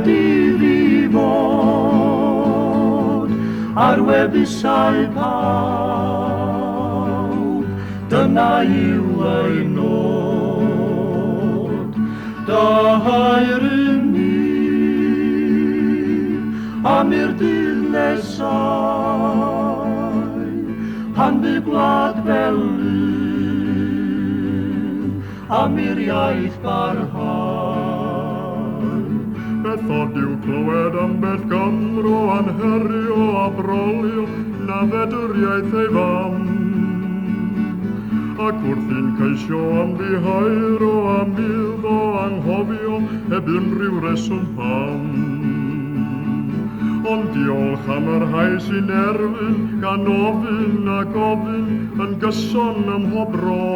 dydd i fod ar wefusau pawb, dyna yw ei nod. Dair yn ni am i'r dydd nesau, pan bydd gwlad fel am i'r iaith barhau. Bethod yw clywed am beth Gymro anherio a brolio na fedwriaeth ei fam. Ac wrth i'n ceisio am ddihairo a mildo anghofio heb unrhyw reswm pam. Ond diolch am yr rhai sy'n erfyn gan ofyn a gofyn yn gyson ym mhob ro.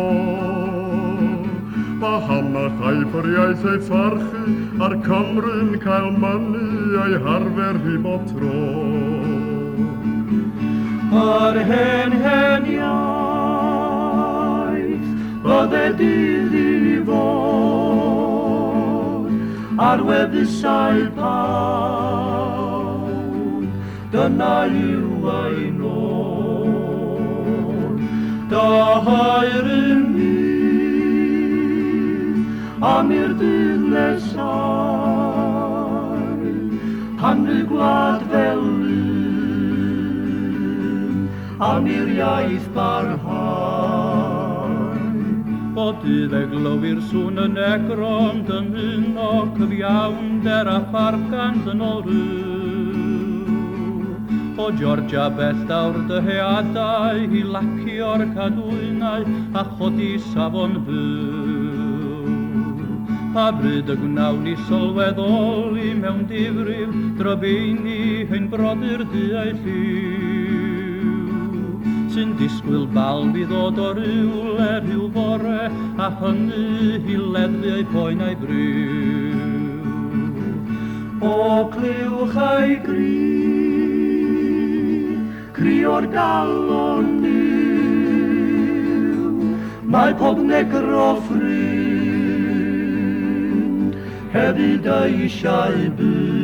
Paham a chaiff yr iaith ei pharchu a'r Cymru'n cael mynu a'i harfer hi bob tro. Yr hen iaith bydde dydd i fod ar wefusau pawb, dyna yw ei nod. Dair yn ni am i'r dydd nesau, pan bydd gwlad fel am i'r iaith barhau. O dydd e glywir sŵn yn egron dymuno cyfiawnder a pharcand yn ôl rhyw. O Georgia bellawr dyheadau i lacio'r cadwynau a chodi safon fyw. Pa bryd y gwnawn ni sylweddoli mewn difrif drybeini ein brodyr duau lliw, sy'n disgwyl bal i ddod o rywle rhyw bore a hynny i leddfu eu poen a'i bryw. O cliwch ei cri o'r galon niw, mae pob negro ffrind hefyd eisiau byw.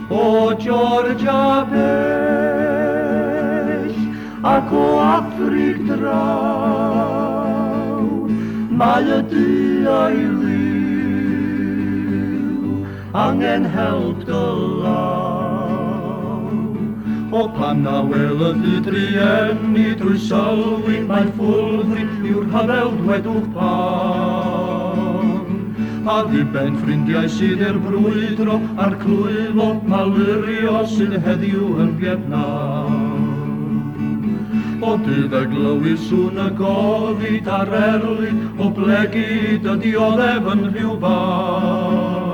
O Georgia bell ac o Affrig draw, mae y duau liw angen help dylaw. O pan na welodd y drienni drwy sylwi mae ffwlfri yw'r rhyfel dwedwch pan. A ddiben ffrindiau sydd i'r brwydro a'r clwyfo malurio sydd heddiw yn Vietnam. O dydd e glywir sŵn y gofid a'r erlid o blegid y dioddef yn rhywban.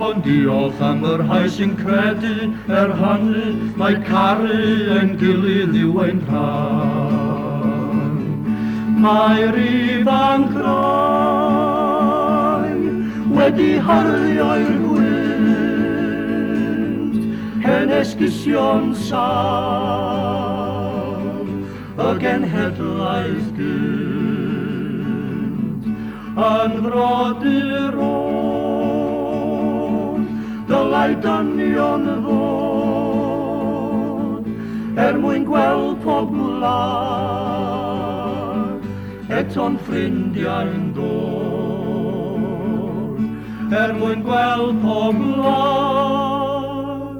Ond diolch am yr rhai sy'n credu hynny mae caru ein gilydd yw ein rhan. Mae'r ifanc rai wedi hyrwio i'r gwynt, hen esgusion saf, y genhedlaeth gynt. Yn frodyr dylai dynion fod, mwyn gweld pob gwlad, eto'n ffrindiau'n dod. Mwyn gweld pob gwlad,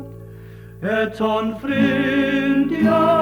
eto'n ffrindiau'n